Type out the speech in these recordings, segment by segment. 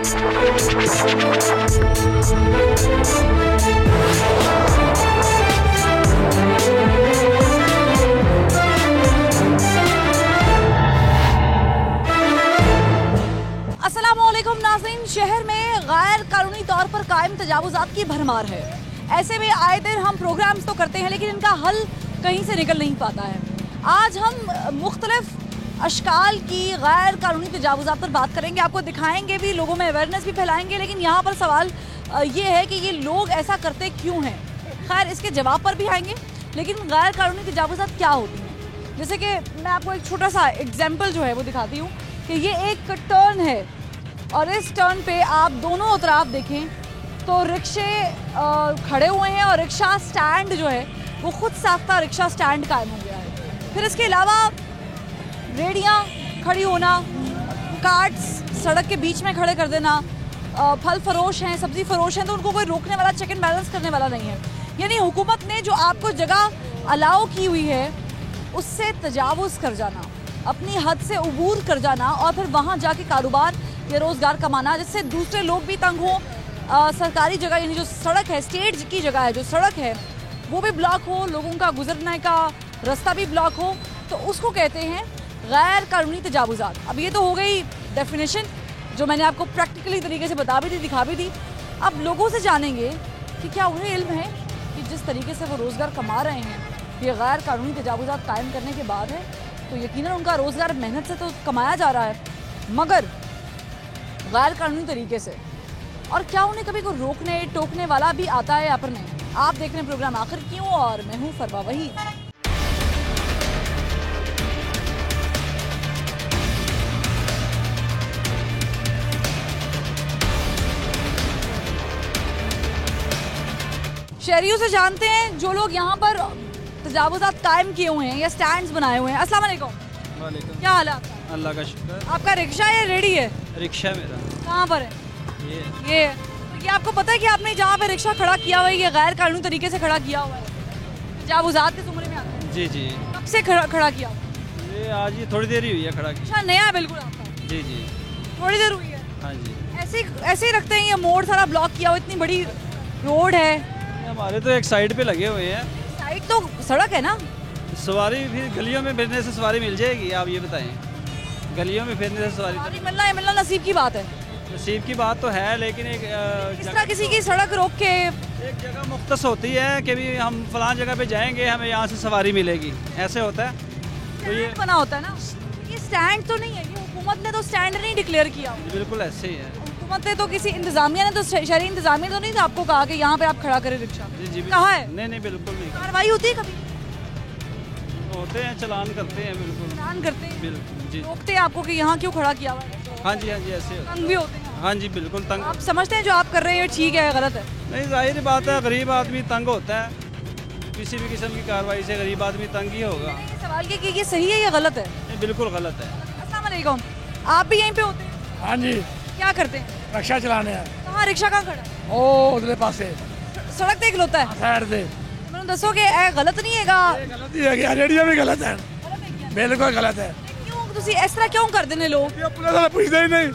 अस्सलामुअलैकुम नाज़रीन, शहर में गैर कानूनी तौर पर कायम तजावुज़ात की भरमार है। ऐसे में आए दिन हम प्रोग्राम्स तो करते हैं लेकिन इनका हल कहीं से निकल नहीं पाता है। आज हम मुख्तलिफ अशकाल की गैर कानूनी तजावुज़ात पर बात करेंगे, आपको दिखाएंगे भी, लोगों में अवेयरनेस भी फैलाएंगे। लेकिन यहाँ पर सवाल ये है कि ये लोग ऐसा करते क्यों हैं। खैर, इसके जवाब पर भी आएंगे। लेकिन गैर कानूनी तजावुज़ात क्या होती हैं, जैसे कि मैं आपको एक छोटा सा एग्जाम्पल जो है वो दिखाती हूँ कि ये एक टर्न है और इस टर्न पे आप दोनों तरफ देखें तो रिक्शे खड़े हुए हैं और रिक्शा स्टैंड जो है वो खुद साख्ता रिक्शा स्टैंड कायम हो गया है। फिर इसके अलावा रेडियाँ खड़ी होना, कार्ट्स सड़क के बीच में खड़े कर देना, फल फरोश हैं, सब्ज़ी फरोश हैं तो उनको कोई रोकने वाला, चेक एंड बैलेंस करने वाला नहीं है। यानी हुकूमत ने जो आपको जगह अलाउ की हुई है उससे तजावुज़ कर जाना, अपनी हद से उबूर कर जाना और फिर वहाँ जाके कारोबार या रोज़गार कमाना, जिससे दूसरे लोग भी तंग हों। सरकारी जगह यानी जो सड़क है, स्टेट की जगह है, जो सड़क है वो भी ब्लॉक हो, लोगों का गुजरने का रास्ता भी ब्लॉक हो, तो उसको कहते हैं गैर कानूनी तजावुज़ात। अब ये तो हो गई डेफिनेशन जो मैंने आपको प्रैक्टिकली तरीके से बता भी दी, दिखा भी दी। अब लोगों से जानेंगे कि क्या उन्हें इल्म है कि जिस तरीके से वो रोज़गार कमा रहे हैं ये गैर कानूनी तजावुज़ात कायम करने के बाद है। तो यकीनन उनका रोज़गार मेहनत से तो कमाया जा रहा है मगर गैर कानूनी तरीके से, और क्या उन्हें कभी कोई रोकने टोकने वाला भी आता है या फिर नहीं। आप देख रहे हैं प्रोग्राम आखिर क्यों और मैं हूँ फरवा वही। शहरियों से जानते हैं जो लोग यहाँ पर तजावुज़ात कायम किए हुए हैं या स्टैंड्स बनाए हुए हैं। अस्सलाम वालेकुम। वालेकुम। क्या हाल है? अल्लाह का शुक्र। आपका रिक्शा या रेडी है? रिक्शा मेरा। कहाँ पर है? ये आपको पता है कि आपने जहाँ पे रिक्शा खड़ा किया हुआ है ये गैर कानूनी तरीके से खड़ा किया हुआ है, तजावुज़ात के ज़ुमरे में आता है? जी जी। कब से खड़ा किया हुआ? ये आज ही थोड़ी देर ही हुई है खड़ा किया। अच्छा, नया है बिल्कुल आपका? जी जी। थोड़ी देर हुई है? हाँ जी। ऐसे ही रखते हैं, ये मोड़ सारा ब्लॉक किया हुआ, इतनी बड़ी रोड है। हमारे तो एक साइड पे लगे हुए हैं। साइड तो सड़क है ना? सवारी फिर गलियों में फिरने से सवारी मिल जाएगी, आप ये बताएं। गलियों में फिरने से सवारी मिलना नसीब की बात है। नसीब की बात तो है लेकिन एक इस तरह किसी की सड़क रोक के एक जगह मुख्तस होती है कि भी हम फलां जगह पे जाएंगे, हमें यहाँ से सवारी मिलेगी, ऐसे होता है। तो ये बना होता है ना, ये स्टैंड तो नहीं है, ये हुकूमत ने तो स्टैंड नहीं डिक्लेयर किया। बिल्कुल ऐसे ही है। हुकूमत ने तो किसी इंतजामिया ने तो शहरी इंतजामिया तो नहीं था आपको कहा कि यहाँ पे आप खड़ा करें रिक्शा? जी कहा है? नहीं बिल्कुल नहीं। कार्रवाई होती है कभी? होते हैं, चलान करते हैं। बिल्कुल चलान करते हैं? बिल्कुल जी। रोकते हैं आपको कि यहाँ क्यों खड़ा किया हुआ है? हाँ जी ऐसे तंग भी होते हैं? हाँ जी बिल्कुल तंग। आप समझते हैं जो आप कर रहे हैं ठीक है गलत है? नहीं, जाहिर बात है, गरीब आदमी तंग होता है, किसी भी किस्म की कार्रवाई से गरीब आदमी तंग ही होगा। ये सवाल कि ये सही है या गलत है? नहीं, बिल्कुल गलत है। अस्सलाम वालेकुम। आप भी यहीं पे होते हैं? हाँ जी। क्या करते हैं? रिक्शा चलाने हैं। कहाँ रिक्शा कहाँ खड़ा है? ओ उधर पासे सड़क ते खलोता है? साइड से। मैंने दसो कि ਇਹ गलत नहीं हैगा? गलत ही है कि रेडियो भी गलत है। बिल्कुल गलत है। क्यों तुसी इस तरह क्यों कर देने लोग? ये पुलिस वाले पूछते ही नहीं,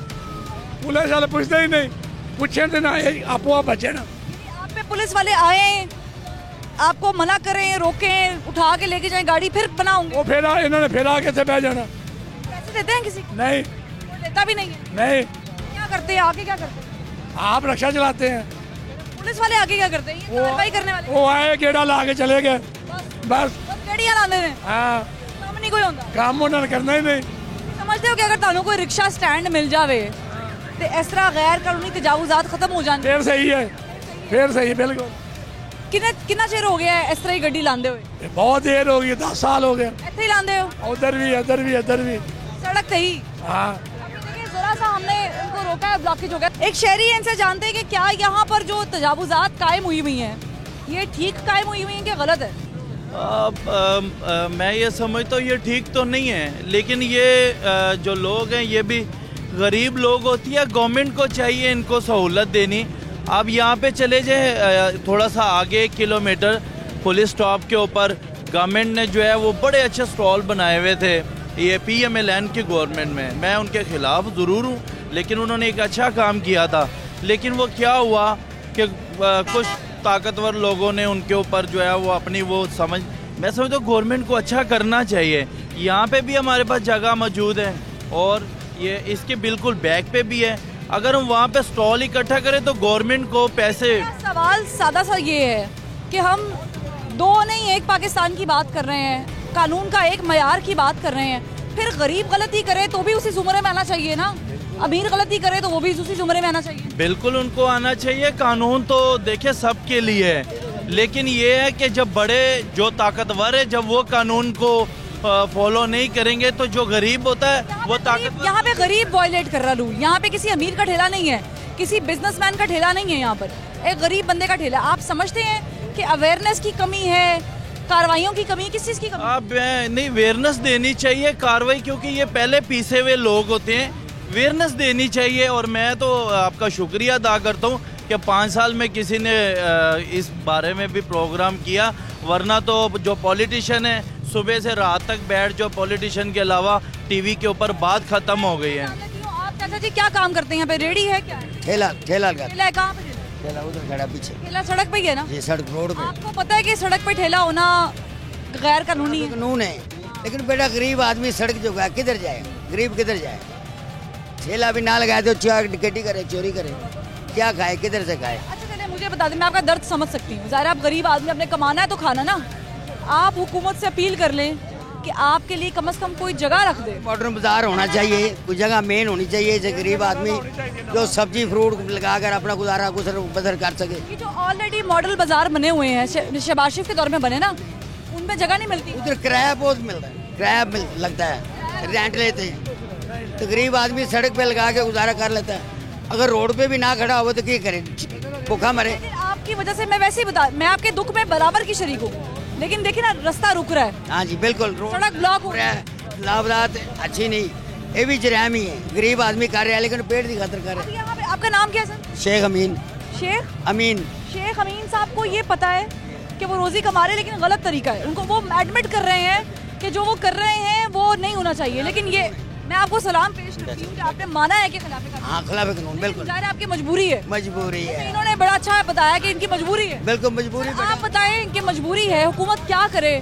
पुलिस वाले पूछते ही नहीं, पूछे तो ना आपो आप बचे ना। आप पे पुलिस वाले आए, आपको मना करें, रोकें, उठा के लेके जाएं गाड़ी, फिर बनाऊंगे? वो फिर इन्होंने फिर आके से बह जाना। पैसे देते हैं किसी? नहीं। कोई देता भी नहीं है? नहीं। क्या करते हैं आगे? क्या करते हैं? आप रिक्शा चलाते हैं, पुलिस वाले आगे क्या करते हैं? ये कार्रवाई करने वाले? वो आए गेड़ा ला के चले गए बस। गाड़ियां लाने ने? हाँ, काम नहीं कोई होता? काम उन्होंने करना ही नहीं। समझते हो कि अगर ਤੁਹਾਨੂੰ कोई रिक्शा स्टैंड मिल जावे तो इस तरह गैर कानूनी तजावुज़ात खत्म हो जाने? फिर सही है, फिर सही बिल्कुल। कितना चिर हो गया है इस तरह ही गड्डी लांदे हुए? बहुत देर हो गई, 10 साल हो गए। ਇੱਥੇ ਹੀ लांदे हो? उधर भी इधर भी इधर भी। सड़क पे ही? हाँ। देखिए जरा सा हमने इनको रोका है, ब्लॉकेज हो गया। एक शहरी है, इनसे जानते हैं कि क्या यहाँ पर जो तजावुज़ात कायम हुई हुई हैं ये ठीक कायम हुई हुई हैं कि गलत है? मैं ये समझता हूँ ये ठीक तो नहीं है, लेकिन ये जो लोग हैं ये भी गरीब लोग होती है, गवर्नमेंट को चाहिए इनको सहूलत देनी। आप यहाँ पे चले जाए थोड़ा सा आगे 1 किलोमीटर पुलिस स्टॉप के ऊपर गवर्नमेंट ने जो है वो बड़े अच्छे स्टॉल बनाए हुए थे, ये PMLN की गवर्नमेंट में। मैं उनके ख़िलाफ़ ज़रूर हूँ, लेकिन उन्होंने एक अच्छा काम किया था। लेकिन वो क्या हुआ कि कुछ ताकतवर लोगों ने उनके ऊपर जो है वो अपनी वो समझ, मैं समझता हूँ गवर्नमेंट को अच्छा करना चाहिए। यहाँ पे भी हमारे पास जगह मौजूद है और ये इसके बिल्कुल बैक पे भी है। अगर हम वहाँ पे स्टॉल इकट्ठा करें तो गवर्नमेंट को पैसे। सवाल सादा सा ये है कि हम दो नहीं एक पाकिस्तान की बात कर रहे हैं, कानून का एक मयार की बात कर रहे हैं, फिर गरीब गलती करे तो भी उसी जुमरे में आना चाहिए ना, अमीर गलती करे तो वो भी उसी जुमरे में आना चाहिए। बिल्कुल उनको आना चाहिए। कानून तो देखिए सबके लिए है, लेकिन ये है कि जब बड़े जो ताकतवर है जब वो कानून को फॉलो नहीं करेंगे तो जो गरीब होता है वो ताकतवर। यहाँ पे गरीब वायलेट कर रहा रूल, यहाँ पे किसी अमीर का ठेला नहीं है, किसी बिजनेसमैन का ठेला नहीं है, यहाँ पर एक गरीब बंदे का ठेला। आप समझते हैं कि अवेयरनेस की कमी है, कार्रवाइयों की कमी, किस चीज की कमी? आप नहीं, अवेयरनेस देनी चाहिए कार्रवाई, क्योंकि ये पहले पीसे हुए लोग होते हैं, अवेयरनेस देनी चाहिए। और मैं तो आपका शुक्रिया अदा करता हूँ कि 5 साल में किसी ने इस बारे में भी प्रोग्राम किया, वरना तो जो पॉलिटिशियन है सुबह से रात तक बैठ जो पॉलिटिशियन के अलावा टीवी के ऊपर बात खत्म हो गई है। आप चाचा जी क्या काम करते हैं? यहाँ पे रेडी है क्या? ठेला ठेला ठेला है, कहाँ पे ठेला? ठेला उधर खड़ा पीछे। ठेला सड़क पे ही है ना? ये सड़क रोड पे। आपको पता है कि सड़क पे ठेला होना गैर कानूनी है? कानून है, लेकिन बेटा गरीब आदमी सड़क जो है किधर जाए, गरीब किधर जाए? ठेला भी ना लगाए तो डिकेटी करे, चोरी करे, क्या खाए, किधर से खाए? अच्छा चलिए मुझे बता दें, मैं आपका दर्द समझ सकती हूँ। ज़ाहिर आप गरीब आदमी, अपने कमाना है तो खाना ना। आप हुकूमत से अपील कर लें कि आपके लिए कम से कम कोई जगह रख दे। मॉडर्न बाजार होना चाहिए, कोई जगह मेन होनी चाहिए जो गरीब आदमी जो सब्जी फ्रूट लगाकर अपना गुजारा बसर कर सके। ये जो ऑलरेडी मॉडल बाजार बने हुए हैं शहबाज शरीफ के दौर में बने ना, उनमें जगह नहीं मिलती। उधर किराया बहुत मिलता है, किराया लगता है, रेंट लेते हैं, तो गरीब आदमी सड़क पे लगा के गुजारा कर लेता है। अगर रोड पे भी ना खड़ा हो तो क्या करे, भूखा मरे। आपकी वजह से मैं वैसे ही मैं आपके दुख में बराबर की शरीक हूँ, लेकिन देखिए ना रास्ता रुक रहा है। हाँ जी बिल्कुल, सड़क ब्लॉक हो रहा है, लाभदात अच्छी नहीं, ये भी जराम ही है। गरीब आदमी कर रहा है लेकिन पेट की खातर कर रहा यहाँ पे आपका नाम क्या है सर? है। शेख अमीन। शेख अमीन। शेख अमीन साहब को ये पता है कि वो रोजी कमा रहे हैं, लेकिन गलत तरीका है। उनको वो एडमिट कर रहे हैं कि जो वो कर रहे हैं वो नहीं होना चाहिए, लेकिन ये मैं आपको सलाम पेश करती हूँ कि आपने माना है कि खिलाफ कानून। हाँ खिलाफ कानून बिल्कुल। ज़ाहिर है आपकी मजबूरी है। मजबूरी है। इन्होंने बड़ा अच्छा बताया कि इनकी मजबूरी है। बिल्कुल मजबूरी। आप बताएं इनकी मजबूरी है, हुकूमत क्या करे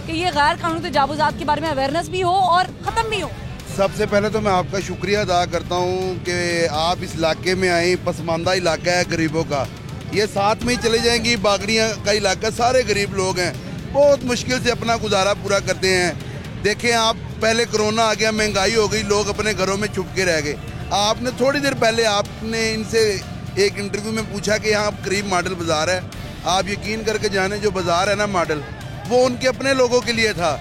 कि ये गैर कानूनी तजावुज़ात के बारे में अवेयरनेस भी हो और ख़त्म भी हो? सबसे पहले तो मैं आपका शुक्रिया अदा करता हूँ कि आप इस इलाके में आए। पसमानदा इलाका है गरीबों का, ये साथ में ही चले जाएंगी। बागड़ियाँ का इलाका, सारे गरीब लोग हैं, बहुत मुश्किल से अपना गुजारा पूरा करते हैं। देखें आप, पहले कोरोना आ गया, महंगाई हो गई, लोग अपने घरों में छुप के रह गए। आपने थोड़ी देर पहले आपने इनसे एक इंटरव्यू में पूछा कि यहाँ करीब मॉडल बाज़ार है। आप यकीन करके जाने जो बाज़ार है ना मॉडल, वो उनके अपने लोगों के लिए था।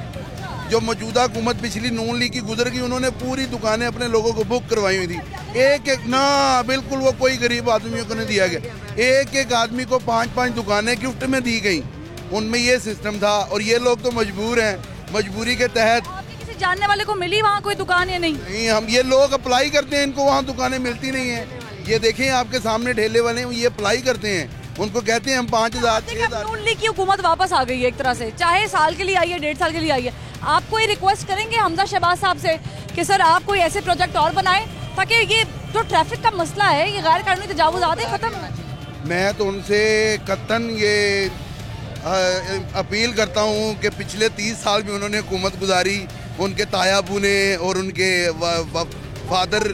जो मौजूदा हुकूमत पिछली नून लीग की गुजर गई, उन्होंने पूरी दुकानें अपने लोगों को बुक करवाई हुई थी। एक एक ना बिल्कुल वो कोई गरीब आदमियों को नहीं दिया गया। एक एक आदमी को 5-5 दुकानें गिफ्ट में दी गई, उनमें ये सिस्टम था। और ये लोग तो मजबूर हैं, मजबूरी के तहत। किसी जानने वाले को मिली वहाँ कोई दुकान या नहीं? नहीं, हम ये लोग अप्लाई करते हैं, इनको वहाँ दुकानें मिलती नहीं है। ये देखें आपके सामने ठेले वाले ये अप्लाई करते हैं, उनको कहते हैं हम 5,000 6,000। नून लीग की हुकूमत वापस आ गई है एक तरह से, चाहे साल के लिए आई है, 1.5 साल के लिए आई है। आप कोई रिक्वेस्ट करेंगे हमजा शहबाज साहब से कि सर आप कोई ऐसे प्रोजेक्ट और बनाएं ताकि ये जो ट्रैफिक का मसला है, ये गैर कानूनी तजावुज़ात है, खत्म होना चाहिए? मैं तो उनसे कतन ये अपील करता हूँ कि पिछले 30 साल में उन्होंने हुकूमत गुजारी, उनके तायाबू ने और उनके फादर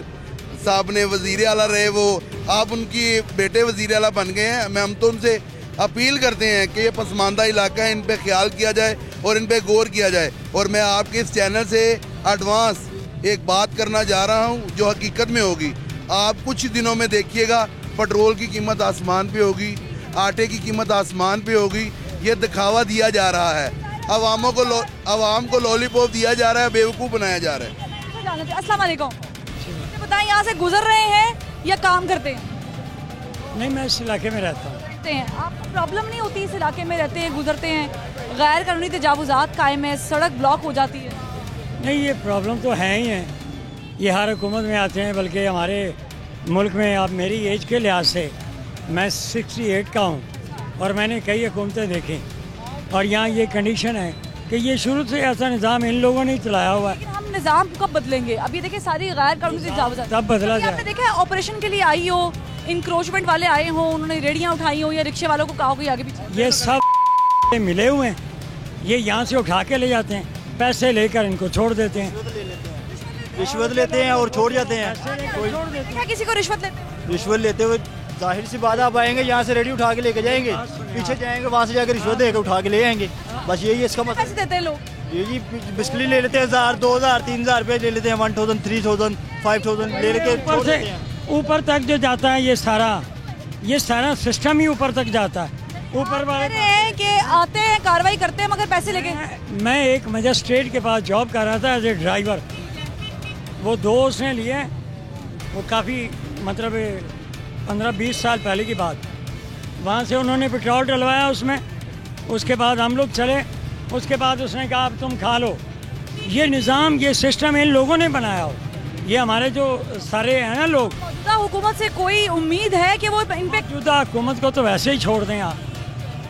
साहब ने वज़ीर आला रहे, वो आप उनकी बेटे वज़ीर आला बन गए हैं। हम तो उनसे अपील करते हैं कि ये पसमानदा इलाका है, इन पे ख्याल किया जाए और इन पे गौर किया जाए। और मैं आपके इस चैनल से एडवांस एक बात करना जा रहा हूँ जो हकीकत में होगी। आप कुछ दिनों में देखिएगा पेट्रोल की कीमत आसमान पे होगी, आटे की कीमत आसमान पे होगी। ये दिखावा दिया जा रहा है, अवाम को लॉलीपॉप दिया जा रहा है, बेवकूफ़ बनाया जा रहा है। अस्सलाम वालेकुम, बताएं यहाँ से गुजर रहे हैं या काम करते हैं? नहीं, मैं इस इलाके में रहता हूँ। आपको प्रॉब्लम नहीं होती इस इलाके में रहते हैं, गुजरते हैं, गैर कानूनी तजावुज़ात कायम है, सड़क ब्लॉक हो जाती है? नहीं, ये प्रॉब्लम तो है ही है, ये हर हुकूमत में आते हैं। बल्कि हमारे मुल्क में, आप मेरी एज के लिहाज से मैं 68 का हूँ और मैंने कई हुकूमतें देखी, और यहाँ ये कंडीशन है कि ये शुरू से ऐसा निज़ाम इन लोगों ने चलाया हुआ है। हम निजाम कब बदलेंगे? अभी देखिए सारी गैर कानूनी तजावुज़ात तब बदला अभी आपने जाए। देखा है ऑपरेशन के लिए आई हो, इंक्रोचमेंट वाले आए हो, उन्होंने रेडियां उठाई हो या रिक्शे वालों को कहा हो कि आगे पीछे। ये सब मिले हुए हैं, ये यहाँ से उठा के ले जाते हैं, पैसे लेकर इनको छोड़ देते हैं। रिश्वत लेते हैं और छोड़ जाते हैं। क्या किसी को रिश्वत लेते हैं? रिश्वत लेते हुए जाहिर सी बात, आप आएंगे यहाँ से रेडी उठा के लेके जाएंगे, पीछे जाएंगे वहाँ से जाकर रिश्वत देकर उठा के ले आएंगे, बस यही है इसका पैसे मतलब। देते हैं लोग। ये जी बिस्किट ले लेते हैं 1000, 2000, 3000 रुपये ले लेते हैं, 1000, 3000, 5000 ले लेके ऊपर छोड़ से देते हैं। ऊपर तक जो जाता है ये सारा सिस्टम ही ऊपर तक जाता है। ऊपर कह वाले रहे हैं कि आते हैं कार्रवाई करते हैं मगर पैसे लेके। मैं एक मजिस्ट्रेट के पास जॉब कर रहा था एज ए ड्राइवर, वो 2 उसने लिए, वो काफ़ी मतलब 15-20 साल पहले की बात। वहाँ से उन्होंने पेट्रोल डलवाया उसमें, उसके बाद हम लोग चले, उसके बाद उसने कहा अब तुम खा लो। ये निज़ाम, ये सिस्टम इन लोगों ने बनाया हो। ये हमारे जो सारे हैं ना लोग, मौजूदा हुकूमत से कोई उम्मीद है कि वो इन पे मौजूदा हुकूमत को तो वैसे ही छोड़ दें आप,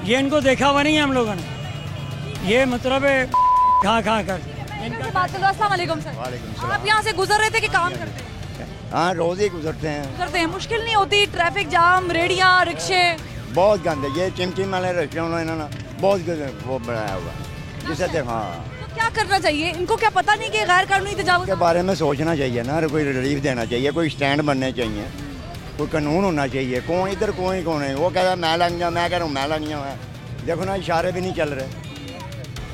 ये इनको देखा हुआ नहीं है हम लोगों ने। ये मतलब खा कर इनसे बात करो। अस्सलाम वालेकुम सर, आप यहाँ से गुजर रहे थे कि काम करते हैं? हाँ, रोज ही गुजरते हैं। गुजरते हैं। मुश्किल नहीं होती? ट्रैफिक जाम, रेडियाँ, रिक्शे। बहुत गंदे ये चिमचिम वाले रेस्टोरेंट इन्होंने बहुत वो बनाया हुआ जिसे हाँ तो क्या करना चाहिए इनको? क्या पता नहीं कि गैर कानूनी तजावुज़ के बारे में सोचना चाहिए ना, कोई रिलीफ देना चाहिए, कोई स्टैंड बनने चाहिए, कोई कानून होना चाहिए। कौन इधर कौन है? वो कहता है मैं लग जाऊँ, मैं कह रहा हूँ मैं लग जाऊँ। देखो ना, इशारे भी नहीं चल रहे,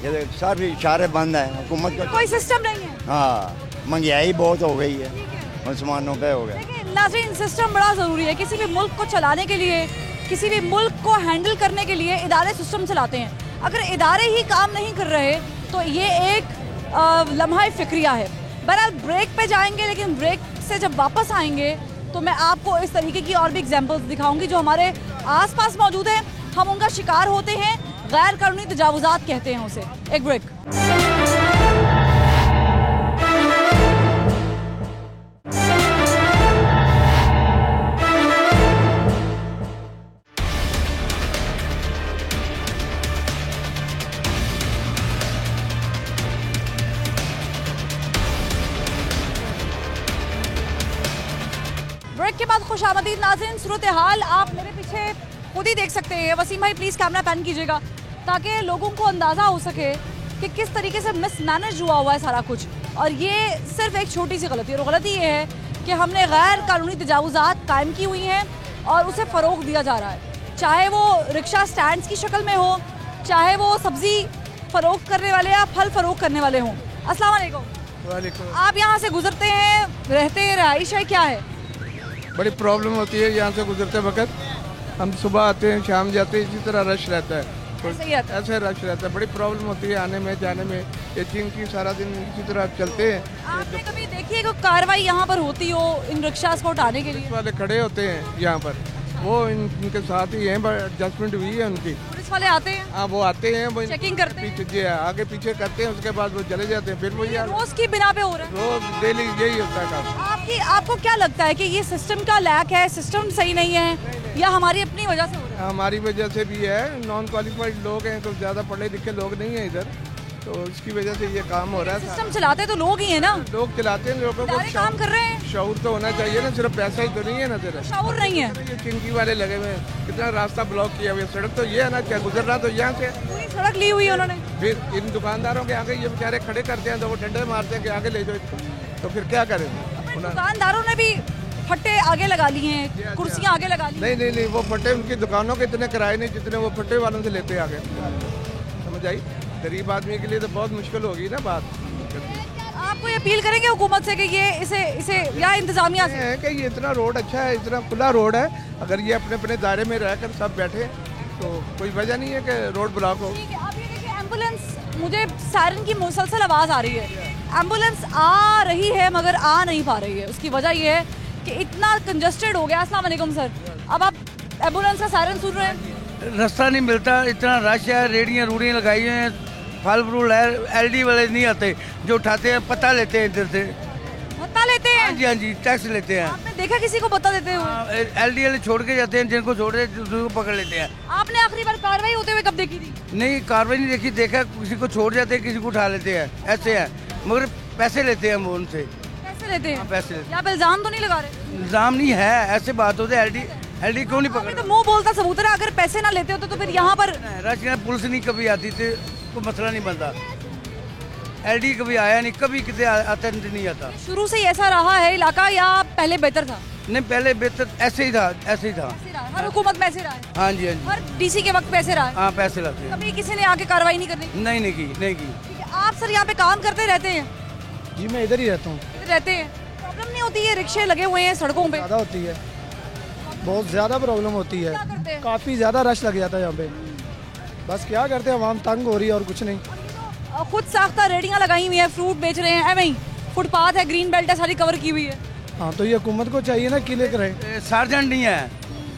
ये सब इशारे बंद है हुकूमत का। कोई सिस्टम नहीं है। हाँ, महंगाई बहुत हो गई है, मुसलमानों पे हो गया। देखिए नाज़रीन, सिस्टम बड़ा ज़रूरी है। किसी भी मुल्क को चलाने के लिए, किसी भी मुल्क को हैंडल करने के लिए इदारे सिस्टम चलाते हैं। अगर इदारे ही काम नहीं कर रहे तो ये एक लम्हा फिक्रिया है। बहरहाल ब्रेक पे जाएंगे, लेकिन ब्रेक से जब वापस आएंगे तो मैं आपको इस तरीके की और भी एग्जांपल्स दिखाऊंगी जो हमारे आसपास मौजूद हैं। हम उनका शिकार होते हैं, गैर कानूनी तजावुज़ात कहते हैं उसे। एक ब्रेक। ब्रेक के बाद खुशामदीद नाज़रीन। सूरत हाल आप मेरे पीछे खुद ही देख सकते हैं। वसीम भाई प्लीज़ कैमरा पैन कीजिएगा ताकि लोगों को अंदाज़ा हो सके कि किस तरीके से मिसमैनेज हुआ हुआ है सारा कुछ। और ये सिर्फ एक छोटी सी गलती है, और गलती ये है कि हमने गैर कानूनी तजावुज़ात कायम की हुई हैं और उसे फ़रोग़ दिया जा रहा है, चाहे वो रिक्शा स्टैंड्स की शक्ल में हो, चाहे वो सब्ज़ी फ़रोख्त करने वाले या फल फ़रोख्त करने वाले हों। अस्सलाम वालेकुम। आप यहाँ से गुजरते हैं, रहते हैं, रहाइश है, क्या है? बड़ी प्रॉब्लम होती है यहाँ से गुजरते वक्त। हम सुबह आते हैं, शाम जाते हैं, इसी तरह रश रहता है। ऐसे ही आता है। ऐसे रश रहता है, बड़ी प्रॉब्लम होती है आने में जाने में। ये चिंकी सारा दिन इसी तरह चलते हैं। आपने कभी देखी है कोई कार्रवाई यहाँ पर होती हो इन रिक्शास को उठाने के लिए? पुलिस वाले खड़े होते हैं यहाँ पर, वो इनके साथ ही हैं, एडजस्टमेंट हुई है उनकी। पुलिस वाले आते हैं, हाँ, वो आते हैं, वो चेकिंग करते हैं, पीछे जी आगे पीछे करते हैं, उसके बाद वो चले जाते हैं। फिर वो यार रोज की बिना पे हो रहा है। रोज डेली यही होता है काम। आपको क्या लगता है कि ये सिस्टम का लैक है, सिस्टम सही नहीं है, या हमारी अपनी वजह से हो रहा है? हमारी वजह से भी है। नॉन क्वालिफाइड लोग हैं, तो ज़्यादा पढ़े लिखे लोग नहीं हैं इधर, तो इसकी वजह से ये काम हो रहा है। सिस्टम चलाते तो लोग ही हैं ना, लोग चलाते हैं, लोगों को इदारे काम कर रहे हैं। शऊर तो होना चाहिए ना, सिर्फ पैसा ही तो नहीं है ना तेरा। शऊर नहीं है। ये चिंकी वाले लगे हुए हैं, कितना रास्ता ब्लॉक किया हुआ है। सड़क तो ये है ना, क्या गुजरना तो यहाँ से, पूरी सड़क ली हुई है उन्होंने। फिर इन दुकानदारों के आगे ये बेचारे खड़े करते हैं, तो वो डंडे मारते हैं कि आगे ले जाओ इसको, तो फिर क्या करें? दुकानदारों ने भी फट्टे आगे लगा लिए हैं, कुर्सियाँ आगे लगा ली। नहीं, वो फट्टे उनकी दुकानों के इतने किराए नहीं जितने वो फट्टे वालों से लेते आगे। समझ आई? गरीब आदमी के लिए तो बहुत मुश्किल होगी ना बात। आपको ये अपील करेंगे हुकूमत से कि ये इसे या इंतजामिया से है कि ये इतना रोड अच्छा है, इतना खुला रोड है, अगर ये अपने अपने दायरे में रहकर सब बैठे तो कोई वजह नहीं है कि रोड ब्लॉक हो। ठीक है, अब ये देखिए एम्बुलेंस, मुझे सायरन की मुसलसल आवाज़ आ रही है। एम्बुलेंस आ रही है मगर आ नहीं पा रही है। उसकी वजह ये है कि इतना कंजस्टेड हो गया। अस्सलाम वालेकुम सर, अब आप एम्बुलेंस का सायरन सुन रहे हैं? रास्ता नहीं मिलता, इतना रश है, रेडियाँ रूड़ियाँ लगाई हुई हैं, फल फ्रूट है। एलडी वाले नहीं आते, जो उठाते हैं पता लेते हैं इधर से, भत्ता लेते हैं। हाँ जी, टैक्स लेते हैं। आपने देखा किसी को बता देते हुए? एलडी वाले छोड़ के जाते हैं, जिनको छोड़ रहे दूसरे को पकड़ लेते हैं। आपने आखिरी बार कार्रवाई होते हुए कब देखी थी? नहीं, कार्रवाई नहीं देखी, देखा किसी को छोड़ जाते हैं, किसी को उठा लेते हैं, ऐसे है। मगर पैसे लेते हैं हम उनसे। पैसे लेते हैं? पैसे लेते हैं। आप इल्जाम तो नहीं लगा रहे? इल्जाम नहीं है, ऐसे बात होते एलडी क्यों नहीं अभी पकड़? तो मुंह बोलता सबूत है, अगर पैसे ना लेते होते तो फिर यहाँ पर रशिया पुलिस नहीं कभी आती थी, कोई मसला नहीं बनता। एलडी कभी आया नहीं, कभी कितने आता नहीं आता। शुरू से ही ऐसा रहा है इलाका या पहले बेहतर था? नहीं, पहले बेहतर ऐसे ही था, ऐसे ही था। हर हुकूमत में ऐसे रहा है? हाँ जी, हाँ जी। हर डीसी के वक्त पैसे रहा है? हाँ, पैसे लाते हैं। कभी किसी ने आके कार्रवाई नहीं करनी? नहीं की। ठीक है, आप सर यहाँ पे काम करते रहते हैं? जी मैं इधर ही रहता हूँ। रहते हैं, प्रॉब्लम नहीं होती है? रिक्शे लगे हुए हैं सड़कों पे, ज़्यादा होती है, बहुत ज़्यादा प्रॉब्लम होती है, क्या करते हैं? काफ़ी ज़्यादा रश लग जाता है यहाँ पे। बस क्या करते हैं, आवाम तंग हो रही है और कुछ नहीं। खुद साख्ता रेडियाँ लगाई हुई है, फ्रूट बेच रहे हैं, वहीं फुटपाथ है, ग्रीन बेल्ट है, सारी कवर की हुई है। हाँ तो ये हुकूमत को चाहिए ना क्लियर करे। सार्जेंट नहीं है,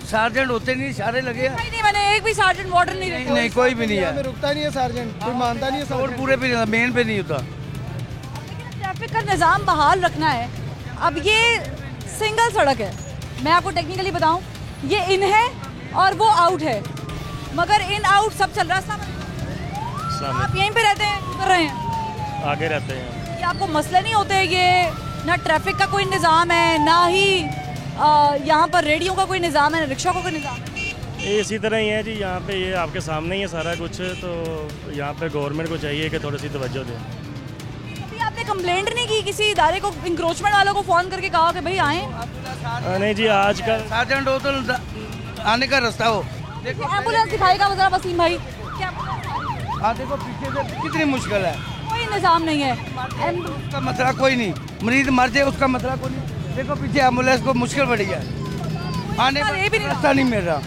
सार्जेंट होते नहीं, सारे लगे हैं। नहीं, मैंने एक भी सार्जेंट वार्डन नहीं देखा। नहीं, कोई भी नहीं यहाँ पे है। रुकता नहीं है सार्जेंट, कोई मानता नहीं है और सार्जेंट। पूरे पे नहीं होता, मेन पे नहीं होता। ट्रैफिक का निज़ाम बहाल रखना है। अब ये सिंगल सड़क है, मैं आपको टेक्निकली बताऊं, ये इन है और वो आउट है, मगर इन आउट सब चल रहा है। आप यहीं पे रहते हैं, कर रहे हैं? आगे रहते हैं। ये आपको मसले नहीं होते? ये ना ट्रैफिक का कोई निज़ाम है, ना ही यहाँ पर रेडियो का कोई निज़ाम है, ना रिक्शा का कोई निज़ाम है? ये इसी तरह ही है जी, यहाँ पे ये आपके सामने ही है सारा कुछ, तो यहाँ पे गवर्नमेंट को चाहिए कि थोड़ी सी तवज्जो दें। अभी आपने कंप्लेंट नहीं की किसी इदारे को, इंक्रोचमेंट वालों को फ़ोन करके कहा कि भाई आएँ? नहीं जी, आजकल सार्जेंट हो तो आने का रास्ता हो। एम्बुलेंस दिखाएगा जरा वसीम भाई, क्या देखो पीछे से कितनी मुश्किल है। कोई निज़ाम नहीं है। उसका मसला कोई नहीं, मरीज मर जाए उसका मसला कोई नहीं। देखो पीछे एम्बुलेंस को मुश्किल बढ़ी है, आने का रास्ता नहीं मिल रहा।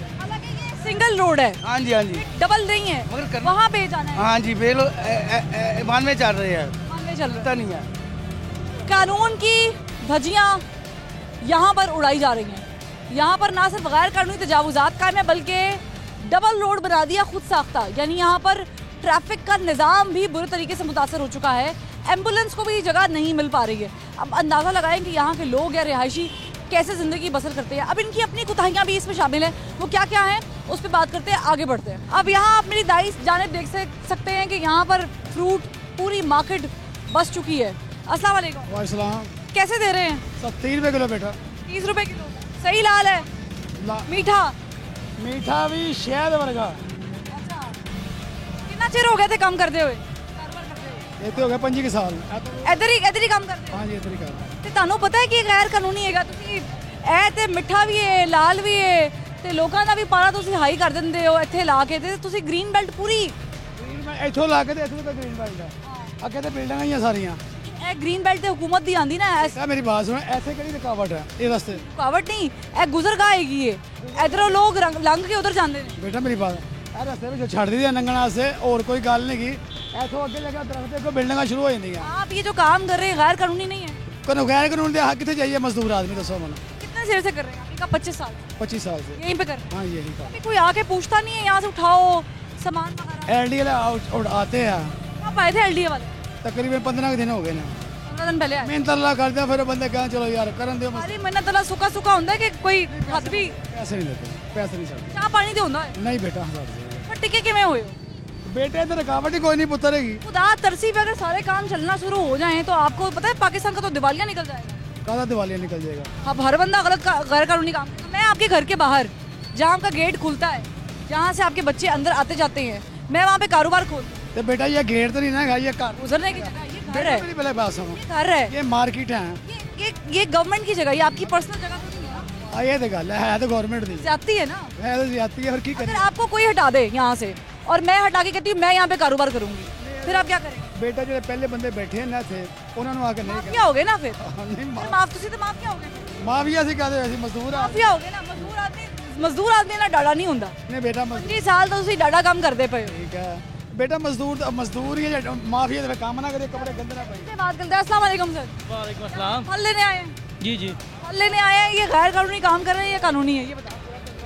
सिंगल रोड है। हाँ जी, हाँ जी, डबल नहीं है, मगर वहाँ पे जाना है। हाँ जी, बेलो ईमान में चल रहे हैं, मान में चल पता नहीं है। कानून की धज्जियाँ यहाँ पर उड़ाई जा रही हैं। यहाँ पर ना सिर्फ गैर कानूनी तजावुज़ात कायम है, बल्कि डबल रोड बना दिया खुद साख्ता। यानी यहाँ पर ट्रैफिक का निज़ाम भी बुरे तरीके से मुतासर हो चुका है, एम्बुलेंस को भी जगह नहीं मिल पा रही है। अब अंदाज़ा लगाएं कि यहाँ के लोग या रिहायशी कैसे ज़िंदगी बसर करते हैं। अब इनकी अपनी कोताहियाँ भी इसमें शामिल हैं, वो क्या क्या हैं उस पर बात करते हैं, आगे बढ़ते हैं। अब यहाँ आप मेरी दाई जानिब देख सकते हैं कि यहाँ पर फ्रूट पूरी मार्केट बस चुकी है। अस्सलाम वालेकुम। वालेकुम। कैसे दे रहे हैं? सब 30 रुपये किलो बेटा। 30 रुपये किलो, सही लाल है? मीठा? मीठा भी शहद वर्गा। अच्छा, कितना चिर हो गए थे कम करते हुए? ये तो हो गया 25 साल। इधर ही काम करते? हाँ जी, इधर ही कर। ਤੇ ਤੁਹਾਨੂੰ ਪਤਾ ਹੈ ਕਿ ਗੈਰ ਕਾਨੂੰਨੀ ਹੈਗਾ? ਤੁਸੀਂ ਇਹ ਤੇ ਮਿੱਠਾ ਵੀ ਹੈ, ਲਾਲ ਵੀ ਹੈ, ਤੇ ਲੋਕਾਂ ਦਾ ਵੀ ਪਾਰਾ ਤੁਸੀਂ ਹਾਈ ਕਰ ਦਿੰਦੇ ਹੋ ਇੱਥੇ ਲਾ ਕੇ, ਤੇ ਤੁਸੀਂ ਗ੍ਰੀਨ ਬੈਲਟ ਪੂਰੀ ਇੱਥੋਂ ਲਾ ਕੇ ਤੇ ਇੱਥੋਂ ਤੱਕ ਗ੍ਰੀਨ ਬੈਲਟ ਹੈ। ਅੱਗੇ ਤੇ ਬਿਲਡਿੰਗਾਂ ਹੀ ਆ ਸਾਰੀਆਂ। ਇਹ ਗ੍ਰੀਨ ਬੈਲਟ ਤੇ ਹੁਕੂਮਤ ਦੀ ਆਂਦੀ ਨਾ, ਇਹ ਮੇਰੀ ਬਾਤ ਸੁਣ, ਇੱਥੇ ਕਿਹੜੀ ਰੁਕਾਵਟ ਹੈ ਇਹ ਰਸਤੇ? ਰੁਕਾਵਟ ਨਹੀਂ, ਇਹ ਗੁਜ਼ਰਗਾਹ ਹੈਗੀ ਹੈ, ਇਧਰੋਂ ਲੋਕ ਲੰਘ ਕੇ ਉਧਰ ਜਾਂਦੇ ਨੇ। ਬੇਟਾ ਮੇਰੀ ਬਾਤ, ਇਹ ਰਸਤੇ ਵਿੱਚ ਛੱਡ ਦਿੱਤੀ ਲੰਘਣ ਵਾਸਤੇ, ਹੋਰ ਕੋਈ ਗੱਲ ਨਹੀਂ ਗੀ। ਇੱਥੋਂ ਅੱਗੇ ਲੱਗਾ ਦਰਖਤ ਤੇ ਕੋਈ ਬਿਲਡਿੰਗਾਂ ਸ਼ੁਰੂ ਹੋ ਜਾਂਦੀਆਂ। आप ये जो काम कर रहे हैं गैर कानूनी नहीं है? कोनो गैर कानून दे कितने चाहिए मजदूर आदमी दसो मन। कितने देर से कर रहे हैं? आपका 25 साल? 25 साल से यहीं पे कर? हाँ यही कर। अभी कोई आके पूछता नहीं है यहाँ से उठाओ सामान वगैरह? एलडी वाले आते हैं। कब आए थे एलडी वाले? तकरीबन 15 दिन हो गए ना। 15 दिन पहले आए। मेहनत अल्लाह करते हैं, फिर बंदे कहें चलो यार करन दो। सारी मेहनत वाला सुखा सुखा होता है कि कोई हद भी? पैसे नहीं देते, पैसे नहीं सकते। चाह पानी तो होता है? नहीं बेटा, पर टिके किमें हुए हो? बेटे तो रुकावट ही कोई नहीं पुतरेगी। खुदा तरसी पे अगर सारे काम चलना शुरू हो जाएं तो आपको पता है पाकिस्तान का तो दिवालिया निकल जाएगा। काला दिवालिया निकल जाएगा। अब हर बंदा गैर कानूनी काम। मैं आपके घर के बाहर जहाँ आपका गेट खुलता है, जहाँ से आपके बच्चे अंदर आते जाते हैं, मैं वहाँ पे कारोबार खोलती हूँ। तो बेटा ये गेट तो नहीं ना, ये घर गुजरने की जगह, ये घर है। मेरी पहले बात सुनो, घर है, ये मार्केट है। ये गवर्नमेंट की जगह, ये आपकी पर्सनल जगह तो नहीं है। ये तो गल है तो गवर्नमेंट दी ज्यादती है ना? है तो ज्यादती है, और की अगर आपको कोई हटा दे यहाँ से और मैं हटा के कहती हूँ मैं यहाँ पे कारोबार करूंगी, फिर आप क्या करेंगे? बेटा जो पहले बंदे बैठे ना थे उन्होंने आके नहीं क्या हो गए ना फिर? नहीं माफ तो माफ क्या हो गए? माफिया से कहते वैसे मजदूर है। माफिया हो गए ना, मजदूर आदमी ना डाड़ा नहीं ਹੁੰਦਾ। नहीं बेटा 25 साल तो ਤੁਸੀਂ ਡਾੜਾ ਕੰਮ ਕਰਦੇ ਪਏ ਹੋ। ठीक है बेटा, मजदूर ही है, माफिया से काम ना करे, कपड़े गंदे ना पाए। बात करते हैं। अस्सलाम वालेकुम सर। वालेकुम अस्सलाम। फल लेने आए हैं? जी जी, फल लेने आए हैं। ये गैर कानूनी काम कर रहे हैं या कानूनी है, ये बताओ।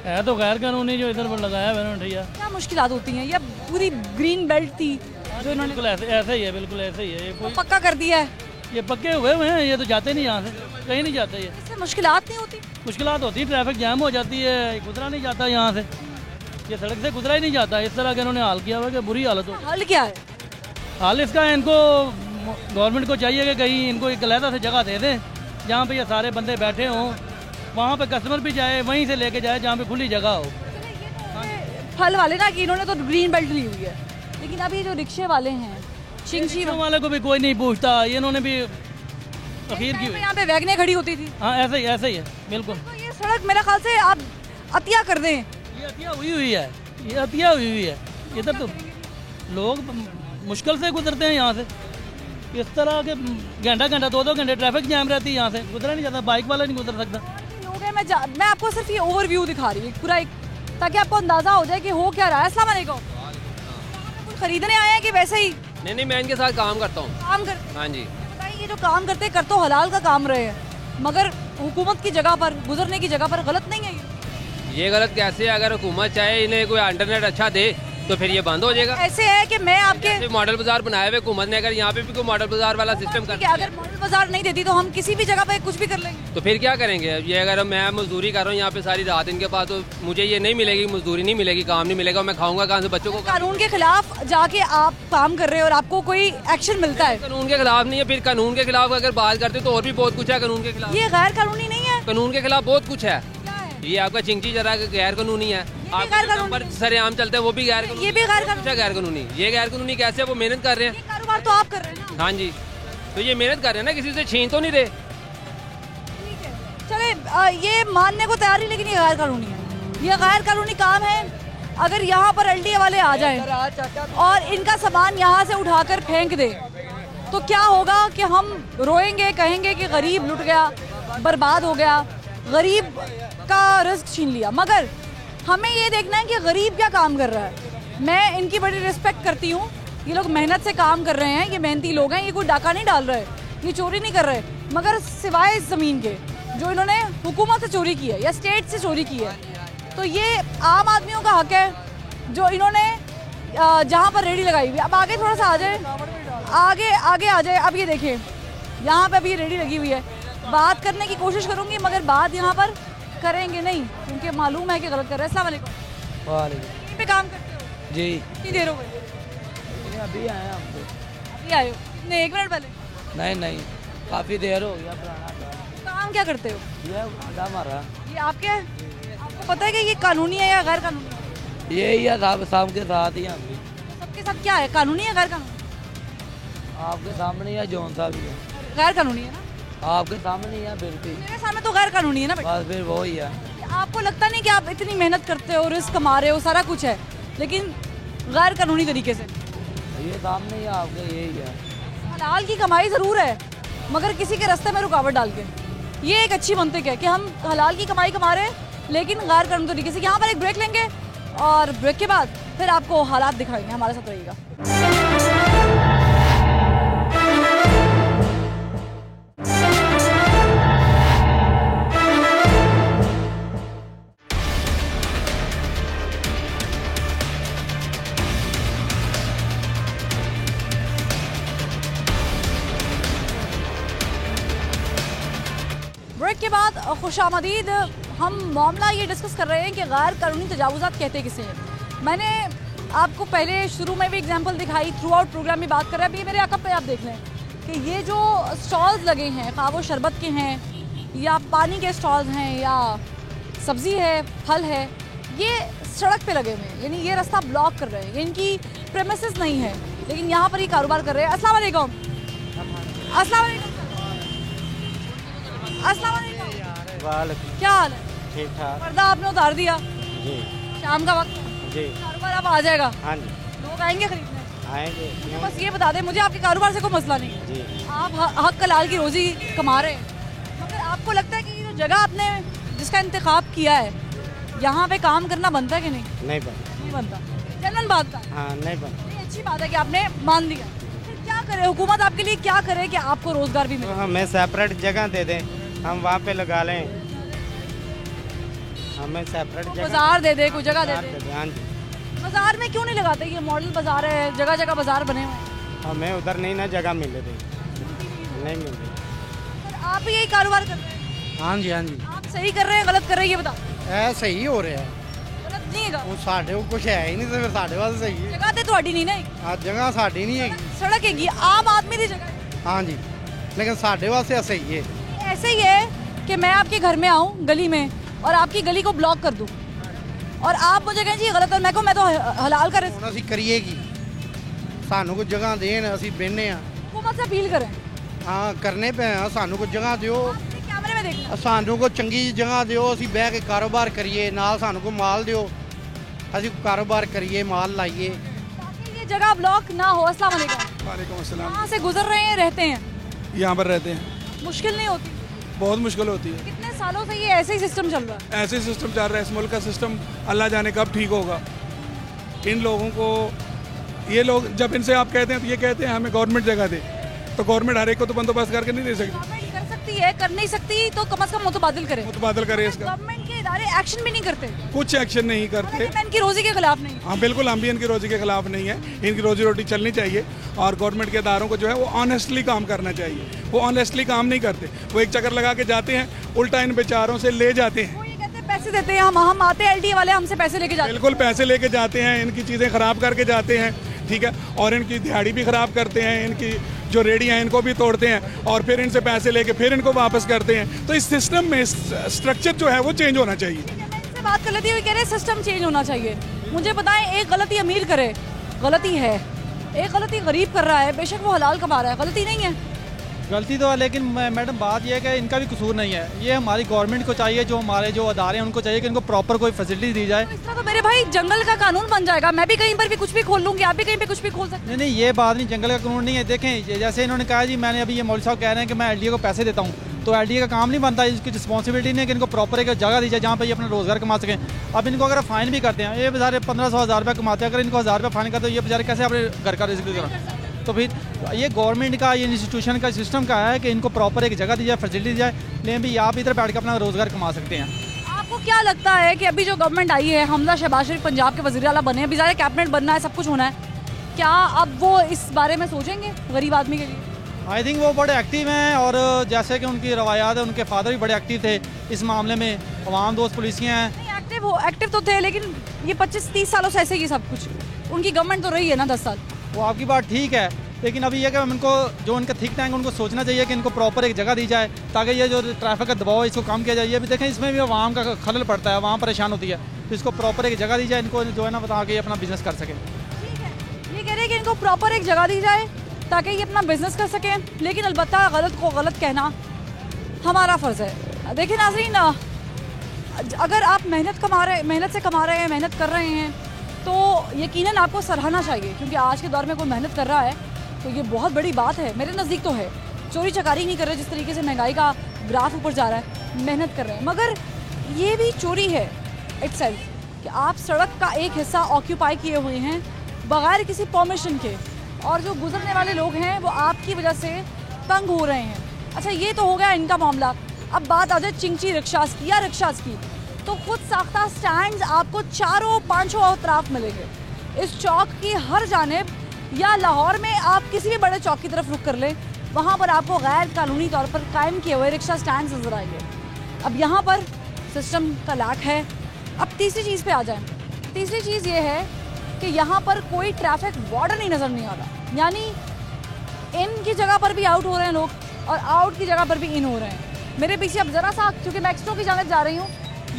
है तो गैर कानूनी जो इधर पर लगाया है मैंने भैया। क्या मुश्किलात होती हैं? ये पूरी ग्रीन बेल्ट थी जो इन्होंने बिल्कुल ऐसे ही है, बिल्कुल ऐसे ही है। ये कोई पक्का कर दिया है? ये पक्के हुए हैं, ये तो जाते नहीं यहाँ से, कहीं नहीं जाते। ये इससे मुश्किलात नहीं होती? मुश्किलात होती है, ट्रैफिक जाम हो जाती है, गुजरा नहीं जाता यहाँ से, ये सड़क से गुजरा ही नहीं जाता। इस तरह के इन्होंने हाल किया हुआ है कि बुरी हालत हो। हल क्या है? हाल इसका है, इनको गवर्नमेंट को चाहिए कि कहीं इनको एक अलहदा से जगह दे दें जहाँ पे ये सारे बंदे बैठे हों, वहाँ पे कस्टमर भी जाए, वहीं से लेके जाए जहाँ पे खुली जगह हो। फल वाले ना कि इन्होंने तो ग्रीन बेल्ट ली हुई है, लेकिन अब ये जो रिक्शे वाले हैं, चिंगशी वाले को भी कोई नहीं पूछता, इन्होंने भी अखीर की। यहाँ पे वैगनें खड़ी होती थी। हाँ ऐसा ही है बिल्कुल। तो ये सड़क मेरे ख्याल से आप अतिया कर दें। ये अतिया हुई है, ये अतिया हुई है। इधर तो लोग मुश्किल से गुजरते हैं यहाँ से, इस तरह के घंटा 2-2 घंटे ट्रैफिक जैम रहती है, यहाँ से गुजरा नहीं जाता, बाइक वाला नहीं गुजर सकता। लोग हैं, मैं आपको सिर्फ ये ओवरव्यू दिखा रही हूँ पूरा एक, ताकि आपको अंदाजा हो जाए कि हो क्या रहा है। अस्सलाम वालेकुम। कुछ खरीदने आए हैं कि वैसे ही? नहीं, मैं इनके साथ काम करता हूँ। काम कर? हाँ जी। बताइए, ये जो काम करते कर तो हलाल का काम रहे हैं, मगर हुकूमत की जगह पर, गुजरने की जगह पर गलत नहीं है ये गलत कैसे? अगर हुकूमत चाहे इन्हें कोई इंटरनेट अच्छा दे तो फिर ये बंद हो जाएगा। ऐसे है कि मैं आपके मॉडल बाजार बनाए हुए हुकूमत ने, अगर यहाँ पे भी कोई मॉडल बाजार वाला सिस्टम कर, अगर मॉडल बाजार नहीं देती तो हम किसी भी जगह पे कुछ भी कर लेंगे। तो फिर क्या करेंगे? ये अगर मैं मजदूरी कर रहा हूँ यहाँ पे सारी रात इनके पास, तो मुझे ये नहीं मिलेगी, मजदूरी नहीं मिलेगी, काम नहीं मिलेगा, मैं खाऊंगा कहाँ से? बच्चों को कानून के खिलाफ जाके आप काम कर रहे हैं और आपको कोई एक्शन मिलता है? कानून के खिलाफ नहीं है। फिर कानून के खिलाफ अगर बात करते तो और भी बहुत कुछ है कानून के खिलाफ। ये गैर कानूनी नहीं है? कानून के खिलाफ बहुत कुछ है। ये आपका चिंची जरा गैर कानूनी है, आप सरेआम चलते हैं वो भी गैर कानूनी। ये भी गैर कानूनी? गैर कानूनी, ये गैर कानूनी कैसे? वो मेहनत कर रहे हैं, कारोबार तो आप कर रहे हैं ना। हाँ जी, तो ये मेहनत कर रहे हैं ना, किसी से छीन तो नहीं रहे। चले ये मानने को तैयार ही, लेकिन ये गैर कानूनी है, ये गैर कानूनी काम है। अगर यहाँ पर एलडीए वाले आ जाएं और इनका सामान यहाँ से उठाकर फेंक दे तो क्या होगा कि हम रोएंगे, कहेंगे कि गरीब लुट गया, बर्बाद हो गया, गरीब का रिस्क छीन लिया। मगर हमें ये देखना है कि गरीब क्या काम कर रहा है। मैं इनकी बड़ी रिस्पेक्ट करती हूँ, ये लोग मेहनत से काम कर रहे हैं, ये मेहनती लोग हैं, ये कोई डाका नहीं डाल रहे, ये चोरी नहीं कर रहे, मगर सिवाय इस ज़मीन के जो इन्होंने हुकूमत से चोरी की है या स्टेट से चोरी की है, तो ये आम आदमियों का हक है जो इन्होंने जहाँ पर रेडी लगाई हुई। अब आगे थोड़ा सा आ जाए, आगे आ जाए। अब ये देखिए, यहाँ पे अभी रेडी लगी हुई है, बात करने की कोशिश करूँगी मगर बात यहाँ पर करेंगे नहीं, क्योंकि मालूम है कि गलत कर रहे हैं। अस्सलाम वालेकुम। वालेकुम। यहीं पे काम करते हो जी? कितनी देर हो गई? अभी आए हम तो। अभी आए हो? नहीं, 1 मिनट पहले? नहीं, काफ़ी देर हो गया। पुराना काम क्या करते हो? ये आधा हमारा। ये आपके? आपको पता है कि ये कानूनी है या गैर कानूनी? यही है साहब, सबके साथ ही हम भी। सबके साथ क्या है, कानूनी है गैर कानूनी? आपके सामने है, जौन सा भी है गैर कानूनी है ना? आपके सामने है बिल्कुल। मेरे सामने तो गैर कानूनी है ना। बस फिर वो ही है। आपको लगता नहीं कि आप इतनी मेहनत करते हो, रिस्क कमा रहे हो, सारा कुछ है, लेकिन गैर कानूनी तरीके से? ये सामने ही आपके यही है। हलाल की कमाई ज़रूर है, मगर किसी के रास्ते में रुकावट डाल के। ये एक अच्छी मंतिक है कि हम हलाल की कमाई कमा रहे हैं लेकिन गैर कानूनी तरीके से। यहाँ पर एक ब्रेक लेंगे और ब्रेक के बाद फिर आपको हालात दिखाएंगे। हमारे साथ रहिएगा। ब्रेक के बाद खुशामदीद। हम मामला ये डिस्कस कर रहे हैं कि गैर कानूनी तजावुज़ात कहते किसे हैं। मैंने आपको पहले शुरू में भी एग्जांपल दिखाई, थ्रू आउट प्रोग्राम में बात कर रहे हैं। अभी मेरे अकब पे आप देख लें कि ये जो स्टॉल्स लगे हैं, खा वो शरबत के हैं या पानी के स्टॉल्स हैं या सब्ज़ी है, फल है, ये सड़क पे लगे हुए हैं, यानी ये रास्ता ब्लॉक कर रहे हैं। ये इनकी प्रेमिसेस नहीं है, लेकिन यहाँ पर ये कारोबार कर रहे हैं। अस्सलाम वालेकुम। अस्सलाम वालेकुम। अस्सलाम वालेकुम। क्या हाल है? ठीक ठाक। पर्दा आपने उतार दिया जी, शाम का वक्त जी, कारोबार अब आ जाएगा? हाँ जी, लोग आएंगे खरीदने? आएंगे। तो बस ये बता दें मुझे, आपके कारोबार से कोई मसला नहीं है जी, आप हक हलाल की रोजी कमा रहे हैं, मगर आपको लगता है कि ये जो जगह आपने जिसका इंतखाब किया है, यहाँ पे काम करना बनता है कि नहीं? नहीं बनता। नहीं बनता, जनरल बात का। हाँ, नहीं बनता। नहीं, अच्छी बात है कि आपने मान लिया। फिर क्या करे हुकूमत आपके लिए, क्या करे कि आपको रोजगार भी मिले? तो हमें सेपरेट जगह दे दें, हम वहाँ पे लगा लें। हमें सेपरेट बाजार दे दे, कोई जगह दे दे। हाँ जी। बाजार में क्यों नहीं लगाते? ये मॉडल बाजार है, जगह जगह बाजार बने हुए हैं। हमें उधर नहीं ना जगह मिल रही, नहीं मिल रही। आप यही कारोबार कर रहे हैं? हाँ जी, हाँ जी। आप सही कर रहे हैं गलत कर रहे हैं ये बता? सही हो रहा है, गलत नहीं है। वो साढ़े को कुछ है ही नहीं, तो फिर साढ़े वास्ते सही है। जगह तो ਤੁਹਾਡੀ नहीं ना, जगह साड़ी नहीं है, सड़क हैगी, आम आदमी की जगह। हाँ जी, लेकिन साढ़े वास्ते सही है। ऐसे ही है कि मैं आपके घर में आऊँ गली में और आपकी गली को ब्लॉक कर दूँ और आप मुझे कहें जी गलत है, मैं तो हलाल करें। ਹੁਣ ਅਸੀਂ ਕਰੀਏਗੀ, ਸਾਨੂੰ ਕੋਈ ਜਗ੍ਹਾ ਦੇਣ, ਅਸੀਂ ਬਹਿਨੇ ਆ। हुकूमत से अपील करें। ਹਾਂ ਕਰਨੇ ਪਏ ਆ, ਸਾਨੂੰ ਕੋਈ ਜਗ੍ਹਾ ਦਿਓ, कैमरे में देख। ਸਾਨੂੰ ਕੋਈ ਚੰਗੀ ਜਗ੍ਹਾ ਦਿਓ, ਅਸੀਂ ਬਹਿ ਕੇ ਕਾਰੋਬਾਰ ਕਰੀਏ, ਨਾਲ ਸਾਨੂੰ ਕੋਈ ਮਾਲ ਦਿਓ, ਅਸੀਂ ਕਾਰੋਬਾਰ ਕਰੀਏ, ਮਾਲ ਲਾਈਏ। ये जगह ब्लॉक ना हो। अस्सलाम वालेकुम। वालेकुम अस्सलाम। कहाँ से गुजर रहे हैं, रहते हैं? यहाँ पर रहते हैं। मुश्किल नहीं होती? बहुत मुश्किल होती है। कितने सालों से ये ऐसे ही सिस्टम चल रहा है? ऐसे ही सिस्टम चल रहा है। इस मुल्क का सिस्टम अल्लाह जाने कब ठीक होगा। इन लोगों को, ये लोग जब इनसे आप कहते हैं तो ये कहते हैं हमें गवर्नमेंट जगह दे, तो गवर्नमेंट हर एक को तो बंदोबस्त करके नहीं दे सकती। गवर्नमेंट कर सकती है, कर नहीं सकती तो कम से कम मुतबादिल करे। मुतबादिल करे इसका। गवर्नमेंट के इदारे एक्शन भी नहीं करते। कुछ एक्शन नहीं करते। मैं इनकी रोजी के खिलाफ नहीं। हाँ बिल्कुल, हम भी इनकी रोजी के खिलाफ नहीं है। इनकी रोजी रोटी चलनी चाहिए और गवर्नमेंट के इदारों को जो है वो ऑनेस्टली काम करना चाहिए। वो ऑनेस्टली काम नहीं करते, वो एक चक्कर लगा के जाते हैं, उल्टा इन बेचारों से ले जाते हैं। पैसे देते हैं, हम आते हैं, एलडी वाले हमसे पैसे लेके जाते हैं। बिल्कुल पैसे लेके जाते हैं, इनकी चीज़ें ख़राब करके जाते हैं, ठीक है, और इनकी दिहाड़ी भी ख़राब करते हैं, इनकी जो रेडियाँ हैं इनको भी तोड़ते हैं और फिर इनसे पैसे लेके फिर इनको वापस करते हैं। तो इस सिस्टम में स्ट्रक्चर जो है वो चेंज होना चाहिए। इनसे बात कर लेती हूँ, कह रहे सिस्टम चेंज होना चाहिए। मुझे बताएं, एक गलती अमीर करे, गलती है, एक गलती गरीब कर रहा है, बेशक वो हलाल कमा रहा है, गलती नहीं है? गलती तो है, लेकिन मैडम बात यह है कि इनका भी कसूर नहीं है। ये हमारी गवर्नमेंट को चाहिए, जो हमारे जो अदारे हैं उनको चाहिए कि इनको प्रॉपर कोई फैसिलिटी दी जाए। इस तरह तो मेरे भाई जंगल का कानून बन जाएगा, मैं भी कहीं पर भी कुछ भी खोल लूँगी, आप भी कहीं पे कुछ भी खोल सकते हैं। नहीं, ये बात नहीं, जंगल का कानून नहीं है। देखें, जैसे इन्होंने कहा जी, मैंने अभी ये मौलवी साहब कह रहे हैं कि मैं एलडीए को पैसे देता हूँ, तो एलडीए का काम नहीं बनता, इसकी रिस्पॉन्सिबिलिटी नहीं है कि इनको प्रॉपर एक जगह दी जाए जहाँ पर ये अपना रोज़गार कमा सकें। अब इनको अगर फाइन भी करते हैं, ये बेचारे 1500-1000 रुपये कमाते हैं, अगर इनको 1000 रुपये फाइन करते तो ये बेचारे कैसे अपने घर का रिस्क करें? तो फिर ये गवर्नमेंट का, ये इंस्टीट्यूशन का, सिस्टम का है कि इनको प्रॉपर एक जगह दी जाए, फैसिलिटी दी जाए, लेकिन भी आप इधर बैठ के अपना रोज़गार कमा सकते हैं। आपको क्या लगता है कि अभी जो गवर्नमेंट आई है, हमजा शहबाज शरीफ पंजाब के वज़ीर आला बने, अभी ज़्यादा कैबिनेट बनना है, सब कुछ होना है, क्या अब वो इस बारे में सोचेंगे गरीब आदमी के लिए? आई थिंक वो बड़े एक्टिव हैं और जैसे कि उनकी रवायात है, उनके फादर भी बड़े एक्टिव थे इस मामले में, अवाम दोस्त पुलिसियाँ हैं। एक्टिव तो थे, लेकिन ये 25-30 सालों से ऐसे ही सब कुछ, उनकी गवर्नमेंट तो रही है ना 10 साल। वो आपकी बात ठीक है, लेकिन अभी यह कि इनको जो इनका थिंक टैंक उनको सोचना चाहिए कि इनको प्रॉपर एक जगह दी जाए ताकि ये जो ट्रैफिक का दबाव है इसको कम किया जाए। ये भी देखें, इसमें भी आवाम का खलल पड़ता है, आवाम परेशान होती है, तो इसको प्रॉपर एक जगह दी जाए, इनको जो है ना बता के अपना बिजनेस कर सकें। ये कह रहे हैं कि इनको प्रॉपर एक जगह दी जाए ताकि ये अपना बिजनेस कर सकें, लेकिन अलबत्ता गलत को गलत कहना हमारा फ़र्ज़ है। देखिए नाज़रीन, अगर आप मेहनत से कमा रहे हैं, मेहनत कर रहे हैं, तो यकीनन आपको सराहना चाहिए, क्योंकि आज के दौर में कोई मेहनत कर रहा है तो ये बहुत बड़ी बात है। मेरे नज़दीक तो है, चोरी चकारी नहीं कर रहे, जिस तरीके से महंगाई का ग्राफ ऊपर जा रहा है, मेहनत कर रहे हैं, मगर ये भी चोरी है इटसेल्फ कि आप सड़क का एक हिस्सा ऑक्यूपाई किए हुए हैं बगैर किसी परमिशन के, और जो गुजरने वाले लोग हैं वो आपकी वजह से तंग हो रहे हैं। अच्छा, ये तो हो गया इनका मामला। अब बात आ जाए चिंची रिक्शास की या रिक्शास की, तो खुद साख्ता स्टैंड्स आपको 4-5 अतराफ मिलेंगे इस चौक की हर जानिब, या लाहौर में आप किसी भी बड़े चौक की तरफ रुख कर लें, वहाँ पर आपको गैर कानूनी तौर पर कायम किए हुए रिक्शा स्टैंड नजर आएंगे। अब यहाँ पर सिस्टम का लैक है। अब तीसरी चीज़ पे आ जाएं। तीसरी चीज़ ये है कि यहाँ पर कोई ट्रैफिक वार्डन ही नज़र नहीं आ रहा, यानी इन की जगह पर भी आउट हो रहे हैं लोग और आउट की जगह पर भी इन हो रहे हैं। मेरे पीछे अब ज़रा सा, क्योंकि मैं एक्सट्रो की जानिब जा रही हूँ,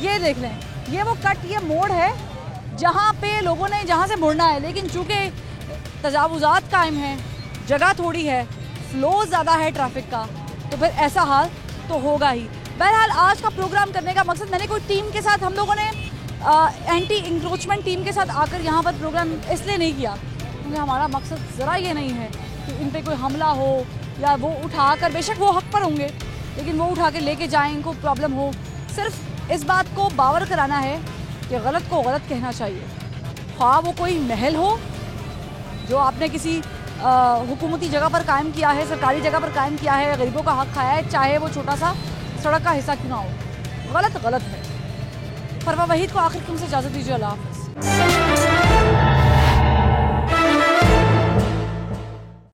ये देख लें, ये वो कट, ये मोड़ है जहाँ पे लोगों ने जहाँ से मुड़ना है, लेकिन चूँकि तजावुज़ात कायम हैं, जगह थोड़ी है, फ्लो ज़्यादा है ट्रैफिक का, तो फिर ऐसा हाल तो होगा ही। बहरहाल आज का प्रोग्राम करने का मकसद, मैंने कोई टीम के साथ, हम लोगों ने एंटी इंक्रोचमेंट टीम के साथ आकर यहाँ पर प्रोग्राम इसलिए नहीं किया क्योंकि हमारा मकसद ज़रा ये नहीं है कि इन पे कोई हमला हो या वो उठा कर, बेशक वो हक पर होंगे, लेकिन वो उठा के लेके जाएँ, इनको प्रॉब्लम हो। सिर्फ इस बात को बावर कराना है कि गलत को गलत कहना चाहिए, ख्वाह वो कोई महल हो जो आपने किसी हुकूमती जगह पर कायम किया है, सरकारी जगह पर कायम किया है, गरीबों का हक खाया है, चाहे वो छोटा सा सड़क का हिस्सा क्यों ना हो, गलत गलत है। फरवा वहीद को आखिर तुमसे इजाज़त दीजिए, अल्लाह हाफ़िज़।